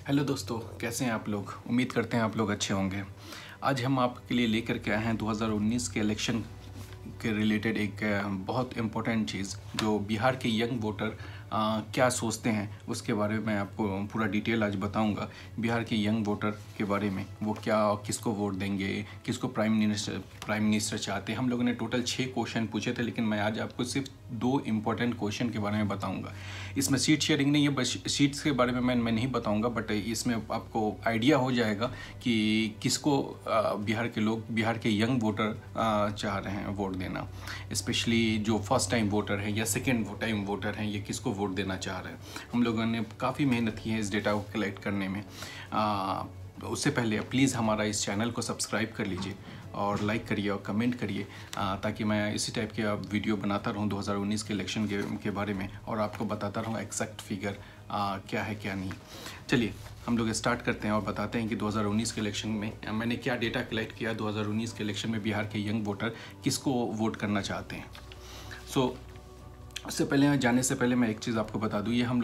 Hello दोस्तों, कैसे हैं आप लोग। उम्मीद करते हैं आप लोग अच्छे होंगे। आज हम आपके लिए लेकर के आए हैं 2019 के इलेक्शन के रिलेटेड एक बहुत इम्पोर्टेंट चीज़, जो बिहार के यंग वोटर क्या सोचते हैं उसके बारे में आपको पूरा डिटेल आज बताऊंगा। बिहार के यंग वोटर के बारे में, वो क्या, किसको वोट देंगे, किसको प्राइम मिनिस्टर चाहते हैं। हम लोगों ने टोटल 6 क्वेश्चन पूछे थे, लेकिन मैं आज आपको सिर्फ 2 इम्पोर्टेंट क्वेश्चन के बारे में बताऊंगा। इसमें सीट शेयरिंग नहीं है, बस सीट्स के बारे में मैं नहीं बताऊंगा, बट इसमें आपको आइडिया हो जाएगा कि किसको बिहार के लोग, बिहार के यंग वोटर चाह रहे हैं वोट देना। स्पेशली जो फर्स्ट टाइम वोटर है या सेकेंड टाइम वोटर हैं, ये किसको वोट देना चाह रहे हैं। हम लोगों ने काफ़ी मेहनत की है इस डेटा को कलेक्ट करने में। उससे पहले प्लीज़ हमारा इस चैनल को सब्सक्राइब कर लीजिए और लाइक करिए और कमेंट करिए, ताकि मैं इसी टाइप के वीडियो बनाता रहूं 2019 के इलेक्शन के बारे में, और आपको बताता रहूं एग्जैक्ट फिगर क्या है क्या नहीं। चलिए हम लोग स्टार्ट करते हैं और बताते हैं कि 2019 के इलेक्शन में मैंने क्या डेटा कलेक्ट किया। 2019 के इलेक्शन में बिहार के यंग वोटर किसको वोट करना चाहते हैं। उससे पहले जाने से पहले मैं एक चीज़ आपको बता दूँ। ये हम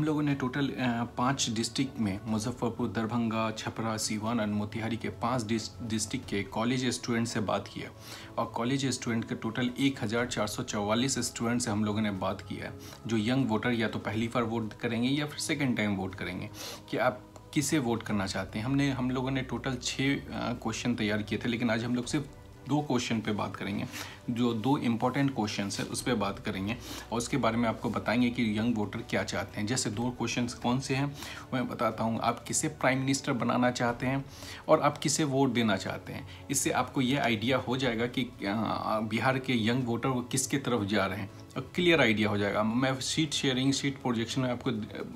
लोगों ने टोटल 5 डिस्ट्रिक्ट में, मुजफ्फरपुर, दरभंगा, छपरा, सीवान और मोतिहारी के 5 डिस्ट्रिक्ट के कॉलेज स्टूडेंट से बात किया, और कॉलेज स्टूडेंट के टोटल 1444 स्टूडेंट से हम लोगों ने बात किया है, जो यंग वोटर या तो पहली बार वोट करेंगे या फिर सेकेंड टाइम वोट करेंगे, कि आप किसे वोट करना चाहते हैं। हम लोगों ने टोटल 6 क्वेश्चन तैयार किए थे, लेकिन आज हम लोग सिर्फ 2 क्वेश्चन पे बात करेंगे, जो 2 इम्पॉर्टेंट क्वेश्चन है उस पर बात करेंगे, और उसके बारे में आपको बताएंगे कि यंग वोटर क्या चाहते हैं। जैसे 2 क्वेश्चन कौन से हैं मैं बताता हूँ। आप किसे प्राइम मिनिस्टर बनाना चाहते हैं और आप किसे वोट देना चाहते हैं। इससे आपको ये आइडिया हो जाएगा कि बिहार के यंग वोटर वो किसके तरफ जा रहे हैं, और क्लियर आइडिया हो जाएगा। मैं सीट शेयरिंग, सीट प्रोजेक्शन में आपको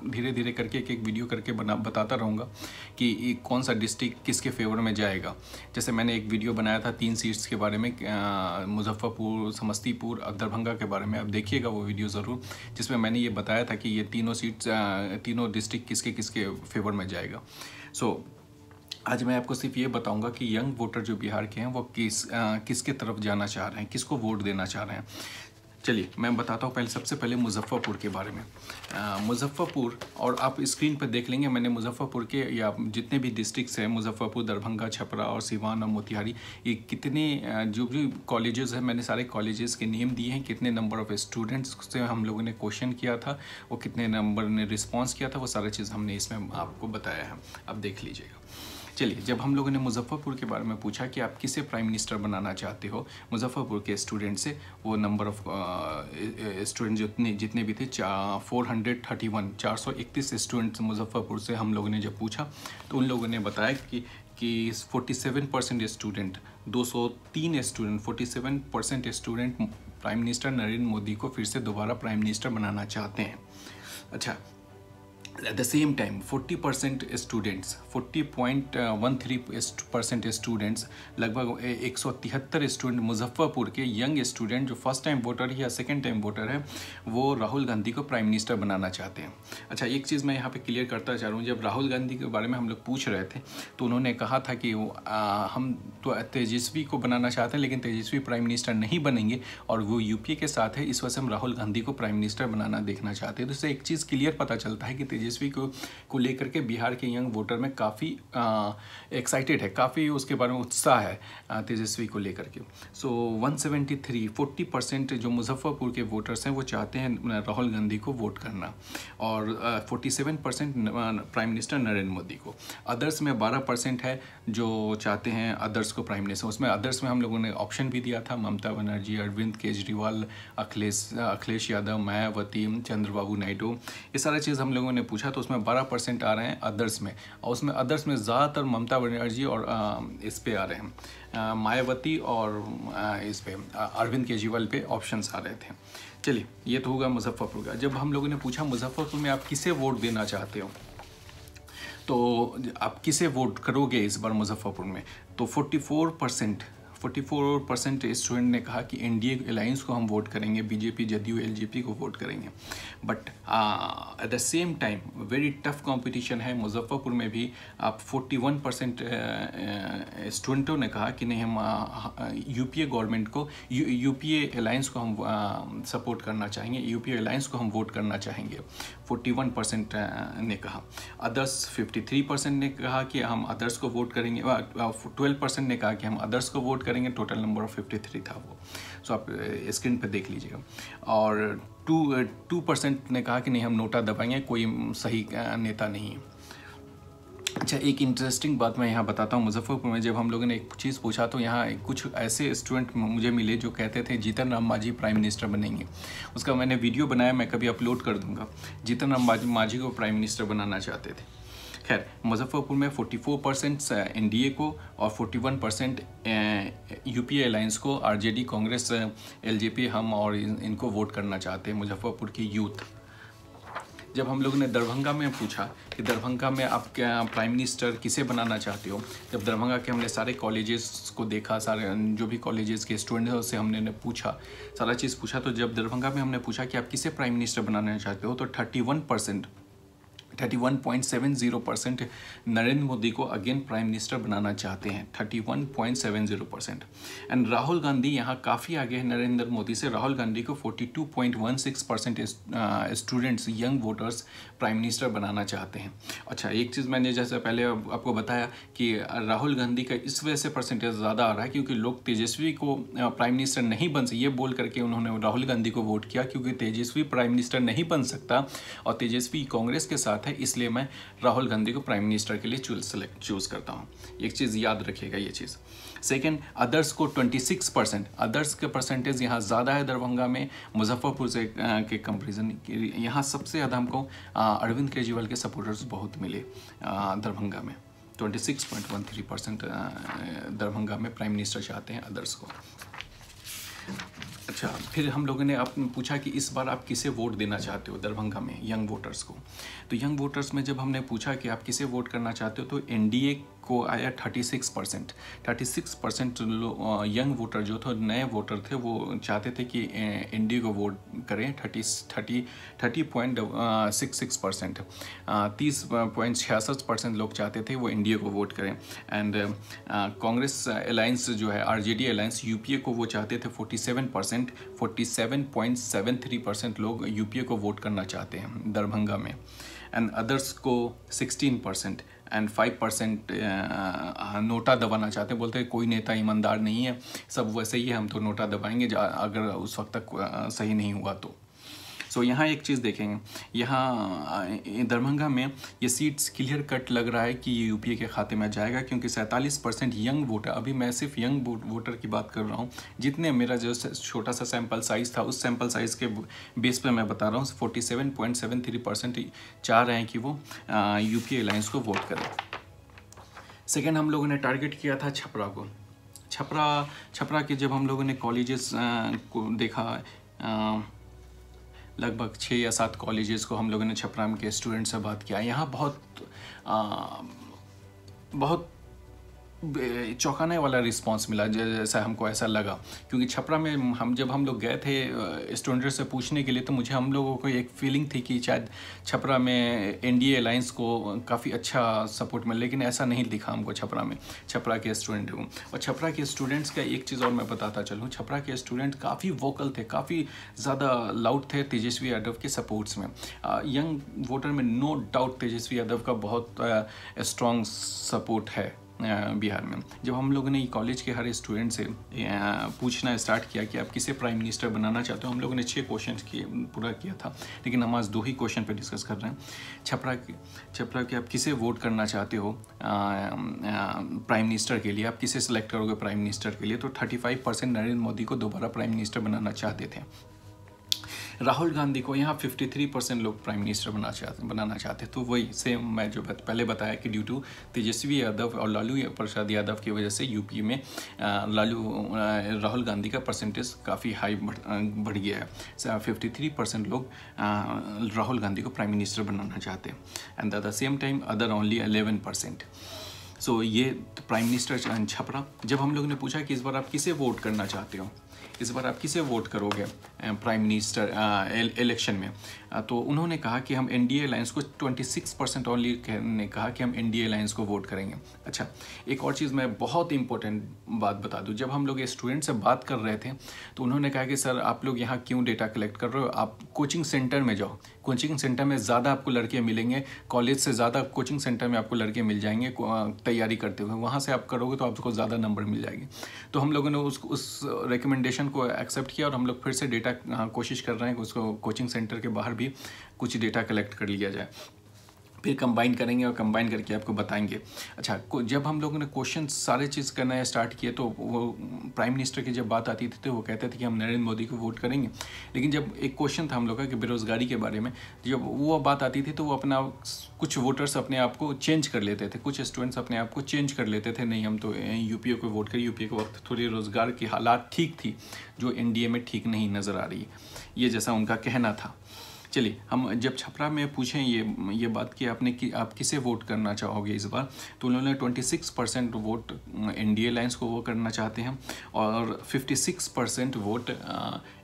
धीरे धीरे करके एक वीडियो करके बताता रहूँगा कि कौन सा डिस्ट्रिक्ट किसके फेवर में जाएगा। जैसे मैंने एक वीडियो बनाया था 3 सीट्स के बारे में, मुजफ्फरपुर, समस्तीपुर और दरभंगा के बारे में। आप देखिएगा वो वीडियो ज़रूर, जिसमें मैंने ये बताया था कि ये तीनों सीट्स, तीनों डिस्ट्रिक्ट किसके किसके फेवर में जाएगा। आज मैं आपको सिर्फ ये बताऊंगा कि यंग वोटर जो बिहार के हैं वो किसके तरफ जाना चाह रहे हैं, किसको वोट देना चाह रहे हैं। चलिए मैं बताता हूँ। सबसे पहले मुजफ्फरपुर के बारे में। मुजफ्फरपुर, और आप स्क्रीन पर देख लेंगे, मैंने मुजफ्फरपुर के या जितने भी डिस्ट्रिक्ट्स हैं, मुजफ्फरपुर, दरभंगा, छपरा और सीवान और मोतिहारी, ये कितने जो भी कॉलेजेस हैं, मैंने सारे कॉलेजेस के नेम दिए हैं। कितने नंबर ऑफ़ स्टूडेंट्स से हम लोगों ने क्वेश्चन किया था, वो कितने नंबर ने रिस्पॉन्स किया था, वो सारा चीज़ हमने इसमें आपको बताया है। आप देख लीजिएगा। चलिए, जब हम लोगों ने मुजफ्फरपुर के बारे में पूछा कि आप किसे प्राइम मिनिस्टर बनाना चाहते हो, मुजफ्फरपुर के स्टूडेंट से, वो नंबर ऑफ स्टूडेंट जितने भी थे 431 स्टूडेंट्स मुजफ्फरपुर से हम लोगों ने जब पूछा, तो उन लोगों ने बताया कि 47% student, 203 student, 47% student prime minister Narendra Modi को फिर से दोबारा प्राइम मिनिस्टर बनाना चाहते हैं। अच्छा, at the same time 40% students, 40.13% students, लगभग 173 स्टूडेंट मुजफ्फरपुर के यंग स्टूडेंट जो फर्स्ट टाइम वोटर है या सेकेंड टाइम वोटर है, वो राहुल गांधी को प्राइम मिनिस्टर बनाना चाहते हैं। अच्छा, एक चीज़ मैं यहाँ पे क्लियर करता चाह रहा हूँ। जब राहुल गांधी के बारे में हम लोग पूछ रहे थे, तो उन्होंने कहा था कि हम तो तेजस्वी को बनाना चाहते हैं, लेकिन तेजस्वी प्राइम मिनिस्टर नहीं बनेंगे, और वो यूपीए के साथ है, इस वजह से हम राहुल गांधी को प्राइम मिनिस्टर बनाना देखना चाहते हैं। तो इससे एक चीज़ क्लियर पता चलता है कि तेजस्वी को लेकर के बिहार के यंग वोटर में काफ़ी एक्साइटेड है, काफ़ी उसके बारे में उत्साह है तेजस्वी को लेकर के। 173, 40% जो मुजफ्फरपुर के वोटर्स हैं वो चाहते हैं राहुल गांधी को वोट करना, और 47% प्राइम मिनिस्टर नरेंद्र मोदी को। अदर्स में 12% है जो चाहते हैं अदर्स को प्राइम मिनिस्टर। उसमें अदर्स में हम लोगों ने ऑप्शन भी दिया था, ममता बनर्जी, अरविंद केजरीवाल, अखिलेश यादव, मायावती, चंद्रबाबू नायडू, ये सारा चीज़ हम लोगों ने पूछा। तो उसमें 12% आ रहे हैं अदर्स में, और उसमें अदर्स में ज़्यादातर ममता बनर्जी और इस पे आ रहे हैं, मायावती और इस पे अरविंद केजरीवाल पे ऑप्शंस आ रहे थे। चलिए, ये तो होगा मुजफ्फरपुर का। जब हम लोगों ने पूछा मुजफ्फरपुर में आप किसे वोट देना चाहते हो, तो आप किसे वोट करोगे इस बार मुजफ्फरपुर में, तो 44% स्टूडेंट ने कहा कि एनडीए अलायंस को हम वोट करेंगे, बीजेपी, जदयू, एलजेपी को वोट करेंगे। But at the same time very tough competition है मुजफ्फरपुर में भी। आप 41% स्टूडेंटों ने कहा कि नहीं, हम यूपीए गवर्नमेंट को, यूपीए अलायंस को हम सपोर्ट करना चाहेंगे, यूपीए अलायंस को हम वोट करना चाहेंगे। 41% ने कहा। अदर्स 53% ने कहा कि हम अदर्स को वोट करेंगे, 12% ने कहा कि हम अदर्स को वोट करेंगे। टोटल नंबर ऑफ 53 था वो। सो आप स्क्रीन पे देख लीजिएगा। और 2% ने कहा कि नहीं हम नोटा दबाएंगे, कोई सही नेता नहीं है। अच्छा, एक इंटरेस्टिंग बात मैं यहाँ बताता हूँ। मुजफ्फरपुर में जब हम लोगों ने एक चीज़ पूछा तो यहाँ कुछ ऐसे स्टूडेंट मुझे मिले जो कहते थे जीतन राम मांझी प्राइम मिनिस्टर बनेंगे। उसका मैंने वीडियो बनाया, मैं कभी अपलोड कर दूँगा। जीतन राम मांझी को प्राइम मिनिस्टर बनाना चाहते थे। खैर, मुजफ्फरपुर में 44% एनडीए को और 41% यूपीए अलायंस को, आरजेडी, कांग्रेस, एलजेपी, हम और इनको वोट करना चाहते हैं मुजफ्फरपुर की यूथ। जब हम लोगों ने दरभंगा में पूछा कि दरभंगा में आप क्या प्राइम मिनिस्टर किसे बनाना चाहते हो, जब दरभंगा के हमने सारे कॉलेजेस को देखा, सारे जो भी कॉलेजेस के स्टूडेंट हैं उससे हमने पूछा, सारा चीज़ पूछा, तो जब दरभंगा में हमने पूछा कि आप किसे प्राइम मिनिस्टर बनाना चाहते हो तो 31.70% नरेंद्र मोदी को अगेन प्राइम मिनिस्टर बनाना चाहते हैं। 31.70%। एंड राहुल गांधी यहाँ काफ़ी आगे है नरेंद्र मोदी से। राहुल गांधी को 42.16% students, young voters prime minister बनाना चाहते हैं। अच्छा, एक चीज़ मैंने जैसे पहले आपको बताया कि राहुल गांधी का इस वजह से परसेंटेज ज़्यादा आ रहा है क्योंकि लोग तेजस्वी को प्राइम मिनिस्टर नहीं बन सकते, ये बोल करके उन्होंने राहुल गांधी को वोट किया क्योंकि तेजस्वी प्राइम मिनिस्टर नहीं बन सकता और तेजस्वी कांग्रेस के साथ है, इसलिए मैं राहुल गांधी को प्राइम मिनिस्टर के लिए चूज करता हूँ। एक चीज़ याद रखिएगा ये चीज़। सेकेंड, अदर्स को 26%, अदर्स के परसेंटेज यहाँ ज़्यादा है दरभंगा में मुजफ्फरपुर से के कंपेरिजन। यहाँ सबसे ज़्यादा हमको अरविंद केजरीवाल के सपोर्टर्स बहुत मिले दरभंगा में। 26.13% दरभंगा में प्राइम मिनिस्टर चाहते हैं अदर्स को। अच्छा, फिर हम लोगों ने आपने पूछा कि इस बार आप किसे वोट देना चाहते हो दरभंगा में, यंग वोटर्स को। तो यंग वोटर्स में जब हमने पूछा कि आप किसे वोट करना चाहते हो तो एनडीए को आया 36%। 36% यंग वोटर जो थे, नए वोटर थे, वो चाहते थे कि एनडीए को वोट करें। 30.66%, 30.66% लोग चाहते थे वो एनडीए को वोट करें। एंड कांग्रेस अलायंस जो है, आरजेडी अलायंस, यूपीए को वो चाहते थे 47%। 47.73% लोग यूपीए को वोट करना चाहते हैं दरभंगा में। एंड अदर्स को 16% एंड 5% नोटा दबाना चाहते हैं। बोलते हैं कोई नेता ईमानदार नहीं है, सब वैसे ही है, हम तो नोटा दबाएंगे अगर उस वक्त तक सही नहीं हुआ तो। सो यहाँ एक चीज़ देखेंगे, यहाँ दरभंगा में ये सीट्स क्लियर कट लग रहा है कि ये यूपीए के खाते में जाएगा क्योंकि 47% यंग वोटर, अभी मैं सिर्फ यंग वोटर की बात कर रहा हूँ, जितने मेरा जो छोटा सा सैम्पल साइज़ था उस सैम्पल साइज़ के बेस पे मैं बता रहा हूँ। 47.73% चाह रहे हैं कि वो यूपीए अलायंस को वोट करें। सेकेंड, हम लोगों ने टारगेट किया था छपरा को। छपरा के जब हम लोगों ने कॉलेजेस को देखा, लगभग 6 या 7 कॉलेजेस को हम लोगों ने छपरा के स्टूडेंट से बात किया। यहाँ बहुत चौंकाने वाला रिस्पांस मिला, जैसा हमको ऐसा लगा क्योंकि छपरा में हम लोग गए थे स्टूडेंट से पूछने के लिए, तो हम लोगों को एक फीलिंग थी कि शायद छपरा में एनडीए अलायंस को काफ़ी अच्छा सपोर्ट मिला, लेकिन ऐसा नहीं दिखा हमको छपरा के स्टूडेंट को। और छपरा के स्टूडेंट्स का एक चीज़ और मैं बताता चलूँ, छपरा के स्टूडेंट काफ़ी वोकल थे, काफ़ी ज़्यादा लाउड थे तेजस्वी यादव के सपोर्ट्स में। यंग वोटर में नो डाउट तेजस्वी यादव का बहुत स्ट्रॉन्ग सपोर्ट है बिहार में। जब हम लोगों ने कॉलेज के हर स्टूडेंट से पूछना स्टार्ट किया कि आप किसे प्राइम मिनिस्टर बनाना चाहते हो, हम लोगों ने 6 क्वेश्चन पूरा किया था, लेकिन हम आज 2 ही क्वेश्चन पे डिस्कस कर रहे हैं। छपरा के आप किसे वोट करना चाहते हो प्राइम मिनिस्टर के लिए, आप किसे सेलेक्ट करोगे प्राइम मिनिस्टर के लिए, तो 35% नरेंद्र मोदी को दोबारा प्राइम मिनिस्टर बनाना चाहते थे। राहुल गांधी को यहाँ 53% लोग प्राइम मिनिस्टर बनाना चाहते। तो वही सेम मैं जो पहले बताया कि ड्यू टू तेजस्वी यादव और लालू प्रसाद यादव की वजह से यूपी में राहुल गांधी का परसेंटेज काफ़ी हाई बढ़ गया है। 53% लोग राहुल गांधी को प्राइम मिनिस्टर बनाना चाहते हैं and at the same time other only 11%। सो ये प्राइम मिनिस्टर छपरा। जब हम लोगों ने पूछा कि इस बार आप किसे वोट करना चाहते हो, इस बार आप किसे वोट करोगे प्राइम मिनिस्टर इलेक्शन में? तो उन्होंने कहा कि हम एनडीए अलायंस को 26% ओनली ने कहा कि हम एनडीए अलायंस को वोट करेंगे। अच्छा, एक और चीज़ मैं बहुत इंपॉर्टेंट बात बता दूं, जब हम लोग स्टूडेंट से बात कर रहे थे तो उन्होंने कहा कि सर आप लोग यहाँ क्यों डेटा कलेक्ट कर रहे हो, आप कोचिंग सेंटर में जाओ, कोचिंग सेंटर में ज़्यादा आपको लड़के मिलेंगे, कॉलेज से ज़्यादा कोचिंग सेंटर में आपको लड़के मिल जाएंगे तैयारी करते हुए, वहाँ से आप करोगे तो आपको ज़्यादा नंबर मिल जाएंगे। तो हम लोगों ने उस रिकमेंडेशन को एक्सेप्ट किया और हम लोग फिर से डेटा कोशिश कर रहे हैं कि उसको कोचिंग सेंटर के बाहर भी कुछ डेटा कलेक्ट कर लिया जाए, फिर कंबाइन करेंगे और कंबाइन करके आपको बताएंगे। अच्छा, जब हम लोगों ने क्वेश्चन सारे चीज़ करना स्टार्ट किए तो वो प्राइम मिनिस्टर की जब बात आती थी तो वो कहते थे कि हम नरेंद्र मोदी को वोट करेंगे। लेकिन जब एक क्वेश्चन था हम लोग का कि बेरोज़गारी के बारे में, जब वो बात आती थी तो वो अपना कुछ वोटर्स अपने आप को चेंज कर लेते थे, कुछ स्टूडेंट्स अपने आप को चेंज कर लेते थे, नहीं हम तो यूपीए को वोट करें, यूपीए के वक्त थोड़ी रोज़गार की हालात ठीक थी जो एनडीए में ठीक नहीं नज़र आ रही, ये जैसा उनका कहना था। चलिए, हम जब छपरा में पूछें ये बात कि आप किसे वोट करना चाहोगे इस बार, तो उन्होंने 26% वोट एनडीए अलायंस को वो करना चाहते हैं और 56% वोट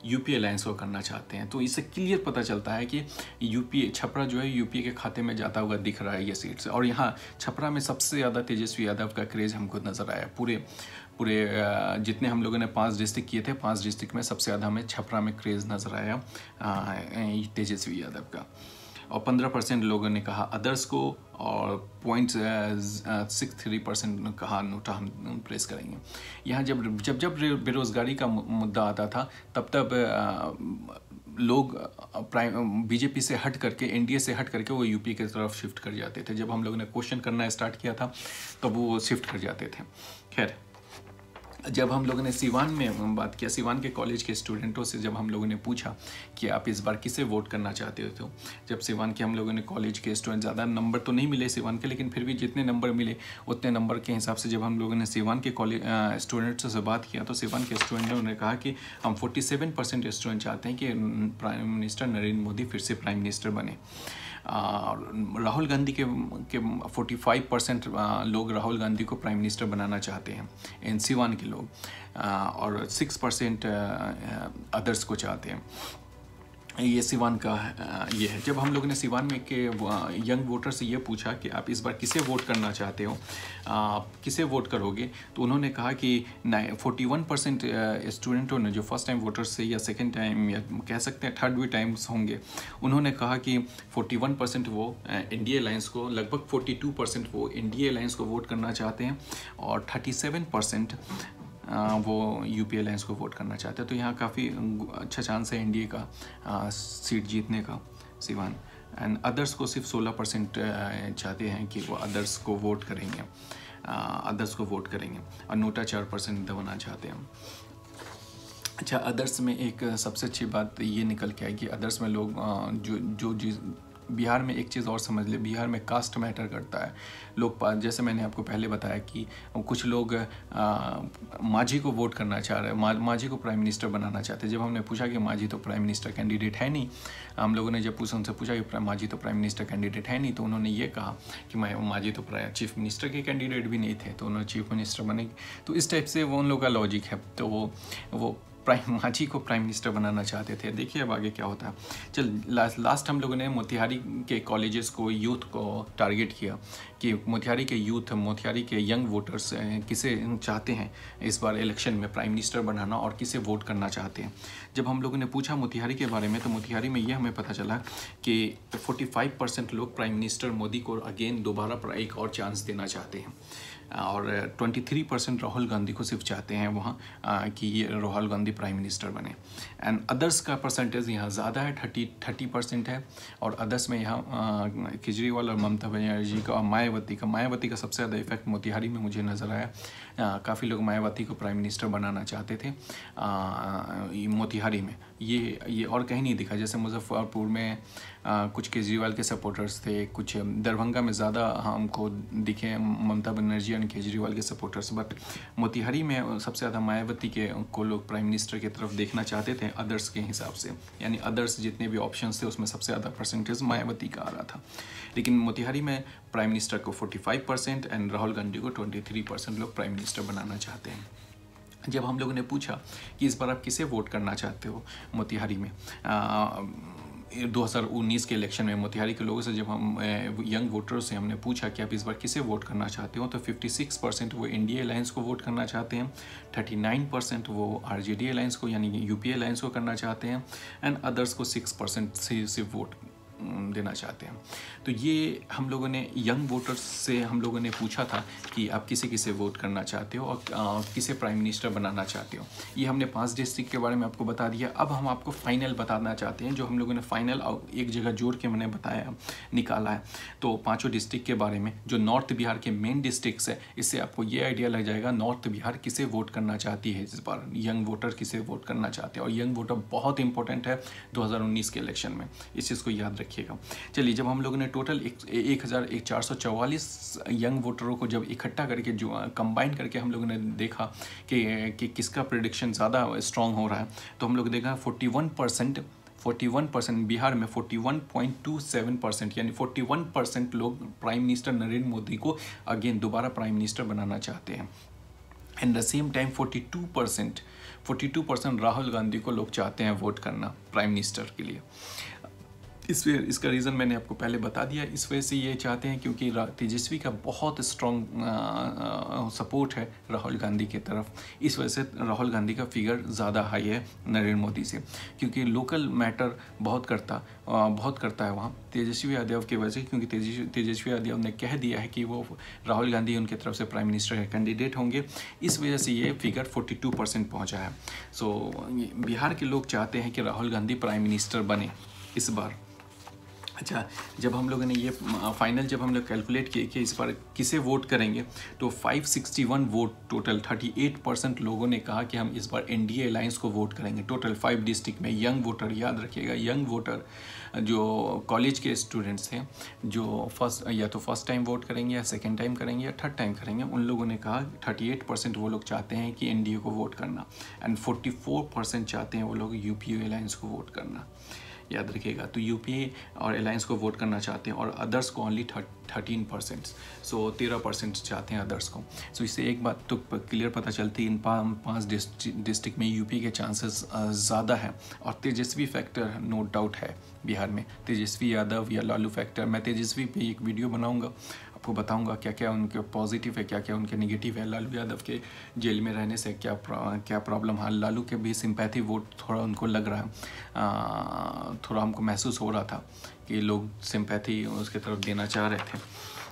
यूपीए अलायंस को करना चाहते हैं। तो इससे क्लियर पता चलता है कि यूपीए छपरा जो है यूपीए के खाते में जाता हुआ दिख रहा है ये सीट से। और यहाँ छपरा में सबसे ज़्यादा तेजस्वी यादव का क्रेज़ हमको नज़र आया। पूरे जितने हम लोगों ने 5 डिस्ट्रिक्ट किए थे, 5 डिस्ट्रिक्ट में सबसे ज़्यादा हमें छपरा में क्रेज़ नज़र आया तेजस्वी यादव का। और 15% लोगों ने कहा अदर्स को और 0.63% कहा नोटा हम प्रेस करेंगे। यहाँ जब बेरोज़गारी का मुद्दा आता था तब लोग बीजेपी से हट करके, एनडीए से हट करके वो यूपी की तरफ शिफ्ट कर जाते थे। जब हम लोगों ने क्वेश्चन करना स्टार्ट किया था तब वो शिफ्ट कर जाते थे। खैर, जब हम लोगों ने सिवान में बात किया, सिवान के कॉलेज के स्टूडेंटों से जब हम लोगों ने पूछा कि आप इस बार किसे वोट करना चाहते हो, तो जब सिवान के हम लोगों ने कॉलेज के स्टूडेंट, ज़्यादा नंबर तो नहीं मिले सिवान के, लेकिन फिर भी जितने नंबर मिले उतने नंबर के हिसाब से जब हम लोगों ने सिवान के कॉलेज स्टूडेंट्स से बात किया तो सिवान के स्टूडेंटों ने कहा कि हम 47% स्टूडेंट चाहते हैं कि प्राइम मिनिस्टर नरेंद्र मोदी फिर से प्राइम मिनिस्टर बने। राहुल गांधी के 45% लोग राहुल गांधी को प्राइम मिनिस्टर बनाना चाहते हैं इन सिवान के लोग, और 6% अदर्स को चाहते हैं। ये सिवान का ये है। जब हम लोगों ने सिवान में के यंग वोटर से ये पूछा कि आप इस बार किसे वोट करना चाहते हो, किसे वोट करोगे, तो उन्होंने कहा कि 41% स्टूडेंटों ने, जो फर्स्ट टाइम वोटर्स से या सेकंड टाइम या कह सकते हैं थर्ड भी टाइम्स होंगे, उन्होंने कहा कि 41% वो एनडीए अलायंस को, लगभग 42% वो एनडीए अलायंस को वोट करना चाहते हैं और 37% वो यूपीए अलायंस को वोट करना चाहते हैं। तो यहाँ काफ़ी अच्छा चांस है एनडीए का सीट जीतने का सिवान। एंड अदर्स को सिर्फ 16% चाहते हैं कि वो अदर्स को वोट करेंगे, और नोटा 4% दबाना चाहते हैं। अच्छा, अदर्स में एक सबसे अच्छी बात ये निकल के आई कि अदर्स में लोग जो बिहार में एक चीज़ और समझ ले, बिहार में कास्ट मैटर करता है। लोग, जैसे मैंने आपको पहले बताया कि कुछ लोग मांझी को वोट करना चाह रहे हैं, मांझी को प्राइम मिनिस्टर बनाना चाहते हैं। जब हमने पूछा कि मांझी तो प्राइम मिनिस्टर कैंडिडेट है नहीं, हम लोगों ने जब उनसे पूछा कि मांझी तो प्राइम मिनिस्टर कैंडिडेट है नहीं, तो उन्होंने ये कहा कि मांझी तो चीफ मिनिस्टर के कैंडिडेट भी नहीं थे, तो उन्होंने चीफ मिनिस्टर बने। तो इस टाइप से वो उन लोगों का लॉजिक है, तो वो मांझी को प्राइम मिनिस्टर बनाना चाहते थे। देखिए अब आगे क्या होता है। चल, लास्ट हम लोगों ने मोतिहारी के कॉलेजेस को, यूथ को टारगेट किया कि मोतिहारी के यूथ, मोतिहारी के यंग वोटर्स किसे चाहते हैं इस बार इलेक्शन में प्राइम मिनिस्टर बनाना और किसे वोट करना चाहते हैं। जब हम लोगों ने पूछा मोतिहारी के बारे में, तो मोतिहारी में ये हमें पता चला कि 45% लोग प्राइम मिनिस्टर मोदी को अगेन दोबारा एक और चांस देना चाहते हैं, और 23% राहुल गांधी को सिर्फ चाहते हैं वहाँ कि ये राहुल गांधी प्राइम मिनिस्टर बने। एंड अदर्स का परसेंटेज यहाँ ज़्यादा है, 30% है। और अदर्स में यहाँ केजरीवाल और ममता बनर्जी का और मायावती का सबसे ज़्यादा इफेक्ट मोतिहारी में मुझे नज़र आया। काफ़ी लोग मायावती को प्राइम मिनिस्टर बनाना चाहते थे मोतिहारी में, ये और कहीं नहीं दिखा। जैसे मुजफ्फरपुर में कुछ केजरीवाल के सपोर्टर्स थे, कुछ दरभंगा में ज़्यादा हमको दिखे ममता बनर्जी और केजरीवाल के सपोर्टर्स, बट मोतिहारी में सबसे ज़्यादा मायावती को लोग प्राइम मिनिस्टर की तरफ देखना चाहते थे अदर्स के हिसाब से। यानी अदर्स जितने भी ऑप्शंस थे उसमें सबसे ज़्यादा परसेंटेज मायावती का आ रहा था। लेकिन मोतिहारी में प्राइम मिनिस्टर को 45% एंड राहुल गांधी को 23% लोग प्राइम मिनिस्टर बनाना चाहते हैं। जब हम लोगों ने पूछा कि इस बार आप किसे वोट करना चाहते हो मोतिहारी में, 2019 के इलेक्शन में मोतिहारी के लोगों से जब हम यंग वोटर्स से हमने पूछा कि आप इस बार किसे वोट करना चाहते हो, तो 56% वो एनडीए अलायंस को वोट करना चाहते हैं, 39% वो आरजेडी अलायंस को यानी यूपीए अलायंस को करना चाहते हैं, एंड अदर्स को 6% से सिर्फ वोट देना चाहते हैं। तो ये हम लोगों ने यंग वोटर्स से हम लोगों ने पूछा था कि आप किसे किसे वोट करना चाहते हो और किसे प्राइम मिनिस्टर बनाना चाहते हो। ये हमने 5 डिस्ट्रिक्ट के बारे में आपको बता दिया। अब हम आपको फाइनल बताना चाहते हैं, जो हम लोगों ने फाइनल एक जगह जोड़ के मैंने बताया निकाला है। तो 5 डिस्ट्रिक्ट के बारे में जो नॉर्थ बिहार के मेन डिस्ट्रिक्ट्स है, इससे आपको ये आइडिया लग जाएगा नॉर्थ बिहार किसे वोट करना चाहती है इस बार, यंग वोटर किसे वोट करना चाहते हैं। और यंग वोटर बहुत इंपॉर्टेंट है 2019 के इलेक्शन में, इस चीज़ को याद रखिएगा। चलिए, जब हम लोगों ने टोटल 1444 यंग वोटरों को जब इकट्ठा करके जो कंबाइन करके हम लोगों ने देखा कि किसका प्रेडिक्शन ज़्यादा स्ट्रांग हो रहा है, तो हम लोग देखा 41% बिहार में 41.27% यानी 41% लोग प्राइम मिनिस्टर नरेंद्र मोदी को अगेन दोबारा प्राइम मिनिस्टर बनाना चाहते हैं। And the same time 42% Rahul Gandhi को लोग चाहते हैं वोट करना प्राइम मिनिस्टर के लिए। इसका रीज़न मैंने आपको पहले बता दिया। इस वजह से ये चाहते हैं क्योंकि तेजस्वी का बहुत स्ट्रॉन्ग सपोर्ट है राहुल गांधी की तरफ। इस वजह से राहुल गांधी का फिगर ज़्यादा हाई है नरेंद्र मोदी से, क्योंकि लोकल मैटर बहुत करता है वहाँ तेजस्वी यादव की वजह से, क्योंकि तेजस्वी यादव ने कह दिया है कि वो राहुल गांधी उनकी तरफ से प्राइम मिनिस्टर के कैंडिडेट होंगे। इस वजह से ये फिगर 42% पहुँचा है। सो बिहार के लोग चाहते हैं कि राहुल गांधी प्राइम मिनिस्टर बने इस बार। अच्छा, जब हम लोगों ने ये फाइनल जब हम लोग कैलकुलेट किए कि इस बार किसे वोट करेंगे, तो 561 वोट टोटल 38% लोगों ने कहा कि हम इस बार एनडीए अलायंस को वोट करेंगे। टोटल 5 डिस्ट्रिक्ट में यंग वोटर, याद रखिएगा, यंग वोटर जो कॉलेज के स्टूडेंट्स हैं, जो फर्स्ट टाइम वोट करेंगे या सेकेंड टाइम करेंगे या थर्ड टाइम करेंगे, उन लोगों ने कहा 38% वो लोग चाहते हैं कि एनडीए को वोट करना, एंड 44% चाहते हैं वो लोग यूपीए अलायंस को वोट करना। याद रखिएगा, तो यूपीए और अलायंस को वोट करना चाहते हैं, और अदर्स को ओनली 13%, सो 13% चाहते हैं अदर्स को। सो इससे एक बात तो क्लियर पता चलती है, इन 5 डिस्ट्रिक्ट में यूपी के चांसेस ज़्यादा है, और तेजस्वी फैक्टर नो डाउट है बिहार में। तेजस्वी यादव या लालू फैक्टर, मैं तेजस्वी पे एक वीडियो बनाऊंगा, आपको बताऊंगा क्या क्या उनके पॉजिटिव है, क्या क्या उनके नेगेटिव है। लालू यादव के जेल में रहने से क्या प्रॉब्लम है। लालू के भी सिंपैथी वोट थोड़ा उनको लग रहा है, थोड़ा हमको महसूस हो रहा था कि लोग सिंपैथी उसके तरफ देना चाह रहे थे।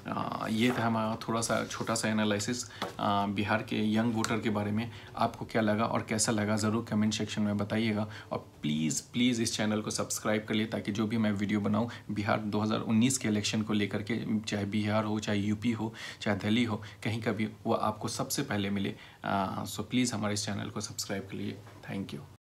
ये था हमारा थोड़ा सा छोटा सा एनालिसिस बिहार के यंग वोटर के बारे में। आपको क्या लगा और कैसा लगा ज़रूर कमेंट सेक्शन में बताइएगा, और प्लीज़ इस चैनल को सब्सक्राइब कर लिए, ताकि जो भी मैं वीडियो बनाऊं बिहार 2019 के इलेक्शन को लेकर के, चाहे बिहार हो, चाहे यूपी हो, चाहे दिल्ली हो, कहीं का भी, वो आपको सबसे पहले मिले। सो प्लीज़ हमारे इस चैनल को सब्सक्राइब कर लिए। Thank you.